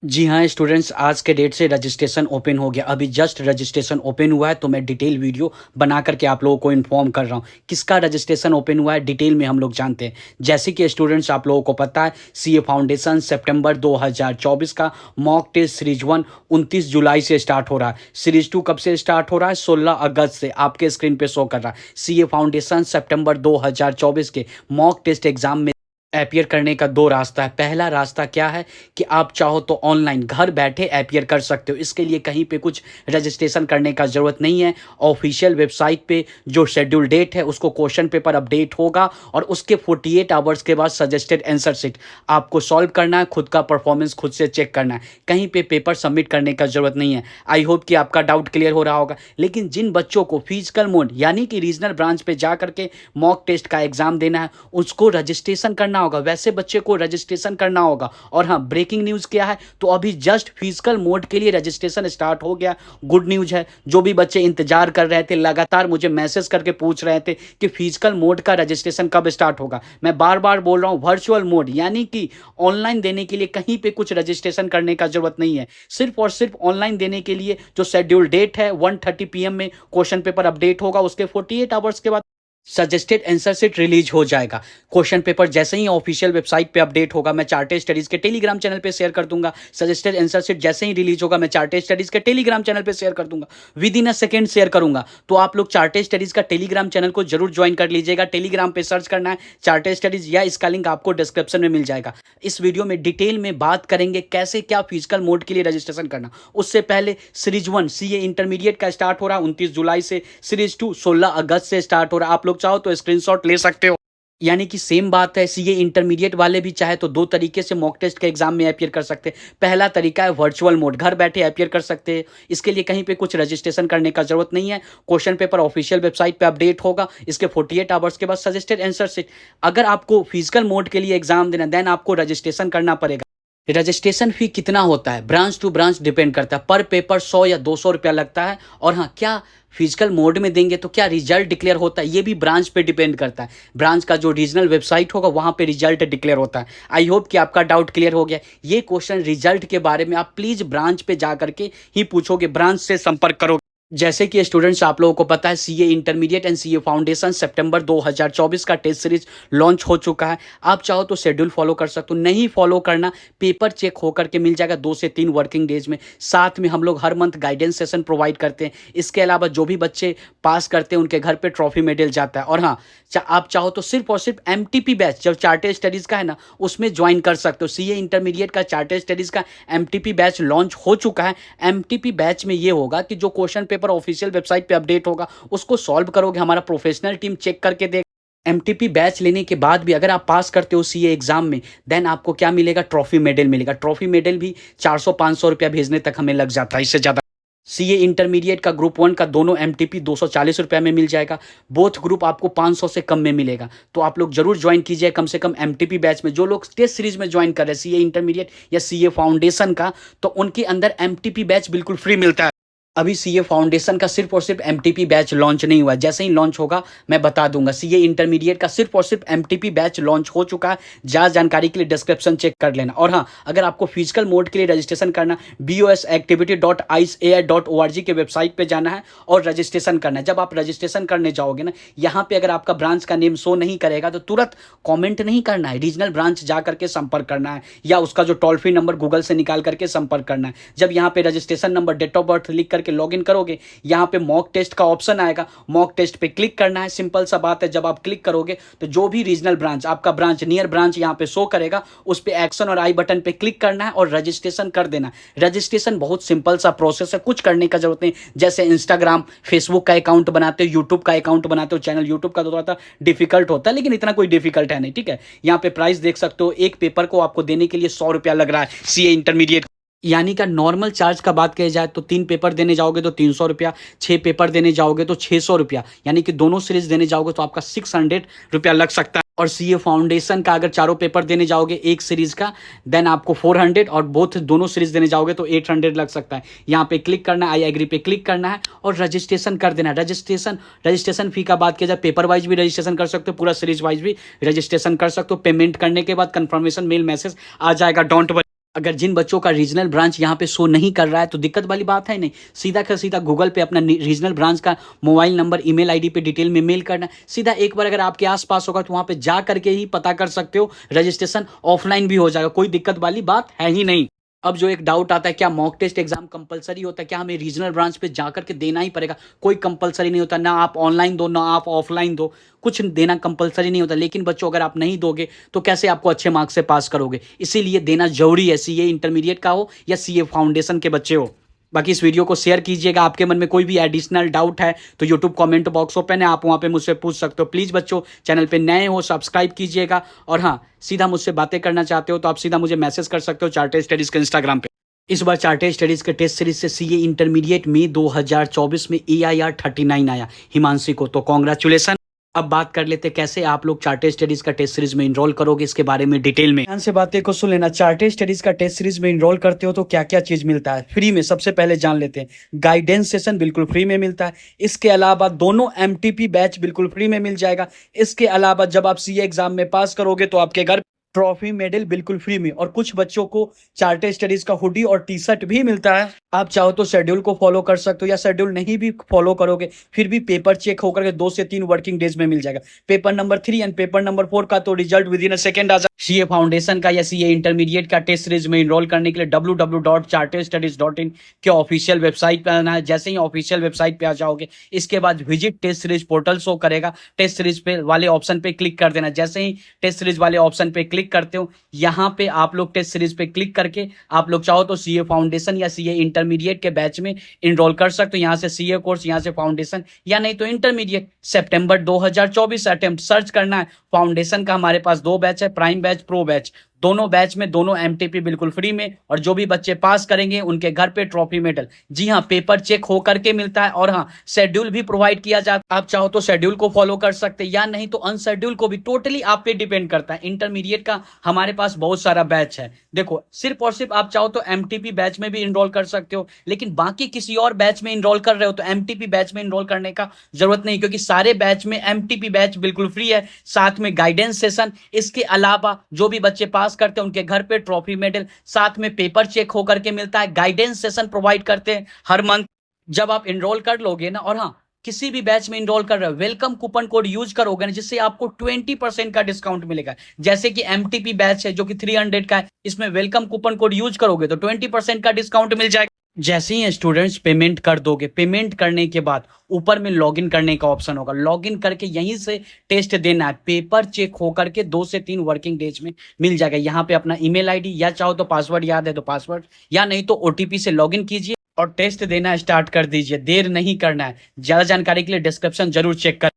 जी हाँ स्टूडेंट्स, आज के डेट से रजिस्ट्रेशन ओपन हो गया। अभी जस्ट रजिस्ट्रेशन ओपन हुआ है तो मैं डिटेल वीडियो बना करके आप लोगों को इन्फॉर्म कर रहा हूँ। किसका रजिस्ट्रेशन ओपन हुआ है डिटेल में हम लोग जानते हैं। जैसे कि स्टूडेंट्स, आप लोगों को पता है सीए फाउंडेशन सितंबर 2024 का मॉक टेस्ट सीरीज 1 29 जुलाई से स्टार्ट हो रहा है। सीरीज 2 कब से स्टार्ट हो रहा है? 16 अगस्त से। आपके स्क्रीन पे शो कर रहा है सीए फाउंडेशन सितंबर 2024 के मॉक टेस्ट एग्जाम में एपियर करने का दो रास्ता है। पहला रास्ता क्या है कि आप चाहो तो ऑनलाइन घर बैठे एपियर कर सकते हो। इसके लिए कहीं पे कुछ रजिस्ट्रेशन करने का ज़रूरत नहीं है। ऑफिशियल वेबसाइट पे जो शेड्यूल डेट है उसको क्वेश्चन पेपर अपडेट होगा और उसके 48 आवर्स के बाद सजेस्टेड आंसर शीट आपको सॉल्व करना है। खुद का परफॉर्मेंस खुद से चेक करना है। कहीं पे पेपर सबमिट करने का ज़रूरत नहीं है। आई होप कि आपका डाउट क्लियर हो रहा होगा। लेकिन जिन बच्चों को फिजिकल मोड यानी कि रीजनल ब्रांच पे जा करके मॉक टेस्ट का एग्जाम देना है उसको रजिस्ट्रेशन करना होगा। वैसे बच्चे को रजिस्ट्रेशन करना होगा। और हाँ, ब्रेकिंग न्यूज़ क्या है तो अभी जस्ट फिजिकल मोड के लिए रजिस्ट्रेशन स्टार्ट हो गया। गुड न्यूज़ है। जो भी बच्चे इंतजार कर रहे थे, लगातार मुझे मैसेज करके पूछ रहे थे कि फिजिकल मोड का रजिस्ट्रेशन कब स्टार्ट होगा, मैं बार बार बोल रहा हूँ वर्चुअल मोड यानी कि ऑनलाइन देने के लिए कहीं पे कुछ रजिस्ट्रेशन करने का जरूरत नहीं है। सिर्फ और सिर्फ ऑनलाइन देने के लिए जो शेड्यूल डेट है 1:30 PM में क्वेश्चन पेपर अपडेट होगा। उसके 48 आवर्स के बाद सजेस्टेड आंसर शीट रिलीज हो जाएगा। क्वेश्चन पेपर जैसे ही ऑफिशियल वेबसाइट पे अपडेट होगा मैं चार्टेड स्टडीज के टेलीग्राम चैनल पे शेयर कर दूंगा। सजेस्टेड आंसर शीट जैसे ही रिलीज होगा मैं चार्टेड स्टडीज के टेलीग्राम चैनल पे शेयर कर दूंगा। With in a second share करूंगा। तो आप लोग चार्टेड स्टडीज का टेलीग्राम चैनल को जरूर ज्वाइन कर लीजिएगा। टेलीग्राम पे सर्च करना है चार्टेड स्टडीज या इसका लिंक आपको डिस्क्रिप्शन में मिल जाएगा। इस वीडियो में डिटेल में बात करेंगे कैसे क्या फिजिकल मोड के लिए रजिस्ट्रेशन करना। उससे पहले सीरीज 1 सीए इंटरमीडिएट का स्टार्ट हो रहा है 29 जुलाई से। सीरीज 2 16 अगस्त से स्टार्ट हो रहा है। आप लोग चाहो तो स्क्रीनशॉट ले सकते हो। यानी कि सेम बात है। सीए इंटरमीडिएट वाले भी चाहे तो दो तरीके से मॉक टेस्ट के एग्जाम में अपियर कर सकते हैं। पहला तरीका है वर्चुअल मोड, घर बैठे अपियर कर सकते हैं। इसके लिए कहीं पे कुछ रजिस्ट्रेशन करने का जरूरत नहीं है। क्वेश्चन पेपर ऑफिशियल वेबसाइट पे अपडेट होगा। इसके 48 आवर्स के बाद सजेस्टेड आंसर शीट। अगर आपको फिजिकल मोड के लिए एग्जाम देना देन आपको रजिस्ट्रेशन करना पड़ेगा। रजिस्ट्रेशन फी कितना होता है ब्रांच टू ब्रांच डिपेंड करता है। पर पेपर 100 या 200 रुपया लगता है। और हाँ, क्या फिजिकल मोड में देंगे तो क्या रिजल्ट डिक्लेयर होता है ये भी ब्रांच पे डिपेंड करता है। ब्रांच का जो रीजनल वेबसाइट होगा वहां पे रिजल्ट डिक्लेयर होता है। आई होप कि आपका डाउट क्लियर हो गया। ये क्वेश्चन रिजल्ट के बारे में आप प्लीज ब्रांच पे जा करके ही पूछोगे, ब्रांच से संपर्क करोगे। जैसे कि स्टूडेंट्स, आप लोगों को पता है CA intermediate and CA foundation सितंबर 2024 का टेस्ट सीरीज लॉन्च हो चुका है। आप चाहो तो शेड्यूल फॉलो कर सकते हो, नहीं फॉलो करना पेपर चेक होकर के मिल जाएगा 2 से 3 वर्किंग डेज में। साथ में हम लोग हर मंथ गाइडेंस सेशन प्रोवाइड करते हैं। इसके अलावा जो भी बच्चे पास करते हैं उनके घर पे ट्रॉफी मेडल जाता है। और हाँ, आप चाहो तो सिर्फ और सिर्फ एमटीपी बैच जब चार्टेड स्टडीज का है ना उसमें ज्वाइन कर सकते हो। सीए इंटरमीडिएट का चार्टेड स्टडीज का एमटीपी बैच लॉन्च हो चुका है। एमटीपी बैच में ये होगा कि जो क्वेश्चन पेपर ऑफिशियल वेबसाइट पे अपडेट होगा उसको सॉल्व करोगे, हमारा प्रोफेशनल टीम चेक करके दे। एमटीपी बैच लेने के बाद भी अगर आप पास करते हो सीए एग्जाम में देन आपको क्या मिलेगा? ट्रॉफी मेडल मिलेगा। ट्रॉफी मेडल भी 400-500 रुपया भेजने तक हमें लग जाता है, इससे ज़्यादा। सीए इंटरमीडिएट का ग्रुप 1 का दोनों एमटीपी 240 रुपये में मिल जाएगा। बोथ ग्रुप आपको 500 से कम में मिलेगा। तो आप लोग जरूर ज्वाइन कीजिए कम से कम एमटीपी बैच में। जो लोग टेस्ट सीरीज में ज्वाइन कर रहे हैं सीए इंटरमीडिएट या सीए फाउंडेशन का, तो उनके अंदर एमटीपी बैच बिल्कुल फ्री मिलता है। अभी सीए फाउंडेशन का सिर्फ और सिर्फ एमटीपी बैच लॉन्च नहीं हुआ है। जैसे ही लॉन्च होगा मैं बता दूंगा। सीए इंटरमीडिएट का सिर्फ और सिर्फ एमटीपी बैच लॉन्च हो चुका है। ज़्यादा जानकारी के लिए डिस्क्रिप्शन चेक कर लेना। और हाँ, अगर आपको फिजिकल मोड के लिए रजिस्ट्रेशन करना bosactivity.iceair.org के वेबसाइट पे जाना है और रजिस्ट्रेशन करना है। जब आप रजिस्ट्रेशन करने जाओगे ना, यहाँ पे अगर आपका ब्रांच का नेम शो नहीं करेगा तो तुरंत कॉमेंट नहीं करना है, रीजनल ब्रांच जा करके संपर्क करना है या उसका जो टोल फ्री नंबर गूगल से निकाल करके संपर्क करना है। जब यहाँ पे registration number, date of birth लिख करके लॉगिन करोगे, यहाँ पे मॉक टेस्ट का ऑप्शन आएगा। मॉक टेस्ट पे क्लिक करना है। सिंपल सा बात है। जब आप क्लिक करोगे तो जो भी रीजनल ब्रांच, आपका ब्रांच नियर ब्रांच यहाँ पे शो करेगा, उस पे एक्शन और आई बटन पे क्लिक करना है और रजिस्ट्रेशन कर देना। रजिस्ट्रेशन बहुत सिंपल सा प्रोसेस है, कुछ करने का जरूरत नहीं। जैसे इंस्टाग्राम, फेसबुक का अकाउंट बनाते हो, यूट्यूब का अकाउंट बनाते हो, चैनल यूट्यूब का तो थोड़ा सा डिफिकल्ट होता है, लेकिन इतना कोई डिफिकल्ट है नहीं। ठीक है, यहाँ पे प्राइस देख सकते हो। एक पेपर को आपको देने के लिए 100 रुपया लग रहा है सीए इंटरमीडिएट। यानी का नॉर्मल चार्ज का बात किया जाए तो 3 पेपर देने जाओगे तो 300 रुपया, 6 पेपर देने जाओगे तो 600 रुपया, यानी कि दोनों सीरीज देने जाओगे तो आपका 600 रुपया लग सकता है। और सीए फाउंडेशन का अगर चारों पेपर देने जाओगे एक सीरीज का देन आपको 400, और दोनों सीरीज देने जाओगे तो 800 लग सकता है। यहाँ पे क्लिक करना है, आई एग्री पे क्लिक करना है और रजिस्ट्रेशन कर देना है। रजिस्ट्रेशन फी का बात किया जाए, पेपर वाइज भी रजिस्ट्रेशन कर सकते हो, पूरा सीरीज वाइज भी रजिस्ट्रेशन कर सकते हो। पेमेंट करने के बाद कंफर्मेशन मेल मैसेज आ जाएगा, डोंट वरी। अगर जिन बच्चों का रीजनल ब्रांच यहाँ पे शो नहीं कर रहा है तो दिक्कत वाली बात है नहीं, सीधा का सीधा गूगल पे अपना रीजनल ब्रांच का मोबाइल नंबर, ईमेल आईडी पे डिटेल में मेल करना, सीधा एक बार अगर आपके आसपास होगा तो वहाँ पे जा करके ही पता कर सकते हो, रजिस्ट्रेशन ऑफलाइन भी हो जाएगा, कोई दिक्कत वाली बात है ही नहीं। अब जो एक डाउट आता है, क्या मॉक टेस्ट एग्जाम कंपलसरी होता है, क्या हमें रीजनल ब्रांच पे जाकर के देना ही पड़ेगा? कोई कंपलसरी नहीं होता, ना आप ऑनलाइन दो ना आप ऑफलाइन दो, कुछ देना कंपलसरी नहीं होता। लेकिन बच्चों अगर आप नहीं दोगे तो कैसे आपको अच्छे मार्क्स से पास करोगे? इसीलिए देना जरूरी है, सीए इंटरमीडिएट का हो या सीए फाउंडेशन के बच्चे हो। बाकी इस वीडियो को शेयर कीजिएगा। आपके मन में कोई भी एडिशनल डाउट है तो यूट्यूब कमेंट बॉक्स ओपन है, आप वहाँ पे मुझसे पूछ सकते हो। प्लीज़ बच्चों, चैनल पे नए हो सब्सक्राइब कीजिएगा। और हाँ, सीधा मुझसे बातें करना चाहते हो तो आप सीधा मुझे मैसेज कर सकते हो चार्टेड स्टडीज़ के इंस्टाग्राम पे। इस बार चार्टेड स्टडीज़ के टेस्ट सीरीज से सीए इंटरमीडिएट में 2024 में AIR 39 आया हिमांशी को, तो कॉन्ग्रेचुलेसन। अब बात कर लेते हैं कैसे आप लोग चार्टेड स्टडीज का टेस्ट सीरीज में इनरोल करोगे, इसके बारे में डिटेल में ध्यान से बातें को सुन लेना। चार्टेड स्टडीज का टेस्ट सीरीज में इनरोल करते हो तो क्या क्या चीज मिलता है फ्री में, सबसे पहले जान लेते हैं। गाइडेंस सेशन बिल्कुल फ्री में मिलता है। इसके अलावा दोनों MTP बैच बिल्कुल फ्री में मिल जाएगा। इसके अलावा जब आप सीए एग्जाम में पास करोगे तो आपके घर ट्रॉफी मेडल बिल्कुल फ्री में, और कुछ बच्चों को चार्टेड स्टडीज का हुडी और टी-शर्ट भी मिलता है। आप चाहो तो शेड्यूल को फॉलो कर सकते हो, या शेड्यूल नहीं भी फॉलो करोगे फिर भी पेपर चेक होकर के 2 से 3 वर्किंग डेज में मिल जाएगा। Paper number 3 and paper number 4 का तो result within a second आ जाएगा। सीए फाउंडेशन का या सीए इंटरमीडिएट का टेस्ट सीरीज में इनरोल करने के लिए www.chartedstudies.in के ऑफिशियल वेबसाइट पे आना है। जैसे ही ऑफिशियल वेबसाइट पे आ जाओगे, इसके बाद visit test series portal show करेगा, टेस्ट सीरीज पे वाले ऑप्शन पे क्लिक कर देना। जैसे ही टेस्ट सीरीज वाले ऑप्शन पे क्लिक करते हो, यहाँ पे आप लोग टेस्ट सीरीज पे क्लिक करके आप लोग चाहो तो सीए फाउंडेशन या सीए इंटरमीडिएट के बैच में इनरोल कर सकते हो। यहाँ से सीए कोर्स, यहाँ से फाउंडेशन, या नहीं तो इंटरमीडिएट। सितंबर 2024 अटेम्प्ट सर्च करना है। फाउंडेशन का हमारे पास 2 बैच है, प्राइम बैच, प्रो बैच। दोनों बैच में दोनों MTP बिल्कुल फ्री में, और जो भी बच्चे पास करेंगे उनके घर पे ट्रॉफी मेडल। जी हाँ, पेपर चेक हो करके मिलता है। और हाँ, शेड्यूल भी प्रोवाइड किया जाता है। आप चाहो तो शेड्यूल को फॉलो कर सकते हैं, या नहीं तो अनशेड्यूल को भी, टोटली आप पे डिपेंड करता है। इंटरमीडिएट का हमारे पास बहुत सारा बैच है। देखो, सिर्फ और सिर्फ आप चाहो तो MTP बैच में भी इनरोल कर सकते हो, लेकिन बाकी किसी और बैच में इनरोल कर रहे हो तो MTP बैच में इनरोल करने का जरूरत नहीं, क्योंकि सारे बैच में MTP बैच बिल्कुल फ्री है, साथ में गाइडेंस सेशन। इसके अलावा जो भी बच्चे पास करते हैं उनके घर पे ट्रॉफी मेडल, साथ में पेपर चेक होकर के मिलता है। गाइडेंस सेशन प्रोवाइड करते हैं हर मंथ। जब आप इनरोल कर लोगे ना, और हाँ, किसी भी बैच में इनरोल कर रहे हो, वेलकम कूपन कोड यूज करोगे ना, जिससे आपको 20% का डिस्काउंट मिलेगा। जैसे कि MTP बैच है जो कि 300 का है, इसमें वेलकम कूपन कोड यूज करोगे तो 20% का डिस्काउंट मिल जाएगा। जैसे ही स्टूडेंट्स पेमेंट कर दोगे, पेमेंट करने के बाद ऊपर में लॉगिन करने का ऑप्शन होगा। लॉगिन करके यहीं से टेस्ट देना है। पेपर चेक होकर के 2 से 3 वर्किंग डेज में मिल जाएगा। यहाँ पे अपना ईमेल आईडी, या चाहो तो पासवर्ड याद है तो पासवर्ड, या नहीं तो OTP से लॉगिन कीजिए और टेस्ट देना स्टार्ट कर दीजिए। देर नहीं करना है। ज्यादा जानकारी के लिए डिस्क्रिप्शन जरूर चेक कर।